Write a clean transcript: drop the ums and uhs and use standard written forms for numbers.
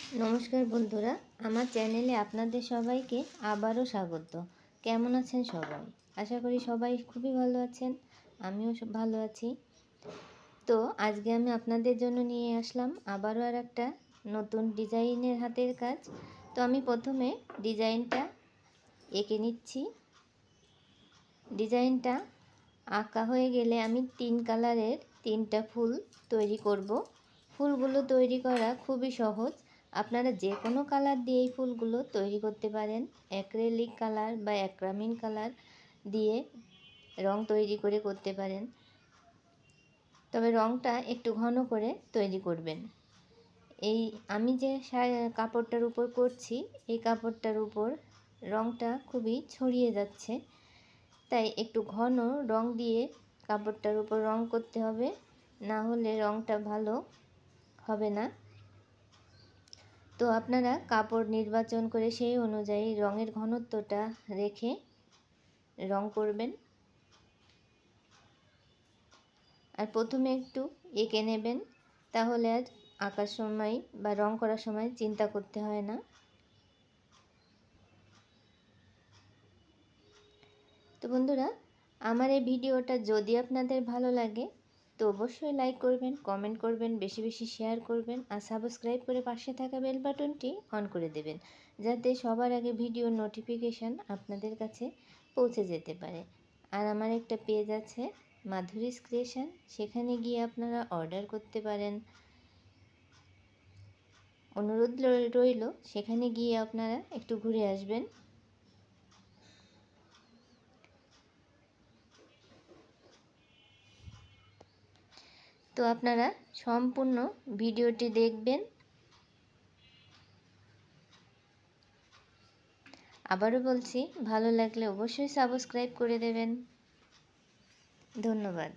नमस्कार बंधुरा आमार चैनेले आपनादेर सबाइके आबारो स्वागत। केमन आछेन सबाई? आशा करी सबाई खूबई भालो आछेन, आमिओ भालो आछि। तो आजके आमि आपनादेर जोन्नो निये आसलाम आबारो आरेकटा नतुन डिजाइनेर हातेर काज। तो आमि प्रथमे डिजाइनटा एঁকে निচ্छि। डिजाइनटा आँका हये गेले आमि 3 कालारेर 3टा फुल तैरी करब। फुलगुलो तैरी करा खूबই সহজ। আপনারা যে কোনো কালার দিয়ে এই ফুলগুলো তৈরি করতে পারেন। অ্যাক্রিলিক কালার বা অ্যাক্রামিন কালার দিয়ে রং তৈরি করে করতে পারেন, তবে রংটা একটু ঘন করে তৈরি করবেন। এই আমি যে কাপড়টার উপর করছি এই কাপড়টার উপর রংটা খুবই ছড়িয়ে যাচ্ছে, তাই একটু ঘন রং দিয়ে কাপড়টার উপর রং করতে হবে, না হলে রংটা ভালো হবে না। तो आपनारा कापड़ निर्वाचन करे सेई अनुयायी रंगेर घनत्वटा रेखे रंग करबेन। और प्रथमे एकटू एঁকে नेबेन, ताहले आर आँकार समय बा रंग करार समय चिंता करते हय ना। तो बंधुरा आमार এই ভিডিওটা যদি আপনাদের ভালো লাগে तो अवश्य लाइक करबें, कमेंट करबें, बेशी बेशी शेयर करबें और सबस्क्राइब करे पाशे थाका बेल बाटनटी अन करे देवें, जाते सबार आगे भिडियोर नोटिफिकेशन आपनादेर काछे पौঁছে जेते पारे। और आमार एकटा पेज आछे माधुरीज क्रिएशन, सेखाने गिये आपनारा अर्डार करते पारेन। अनुरोध रइलो सेखाने गिये आपनारा एकटू घुरे आसबें। तो आपनारा सम्पूर्ण भिडियोटी देखबेन। आबारो बोलছি ভালো লাগলে অবশ্যই সাবস্ক্রাইব করে দেবেন। ধন্যবাদ।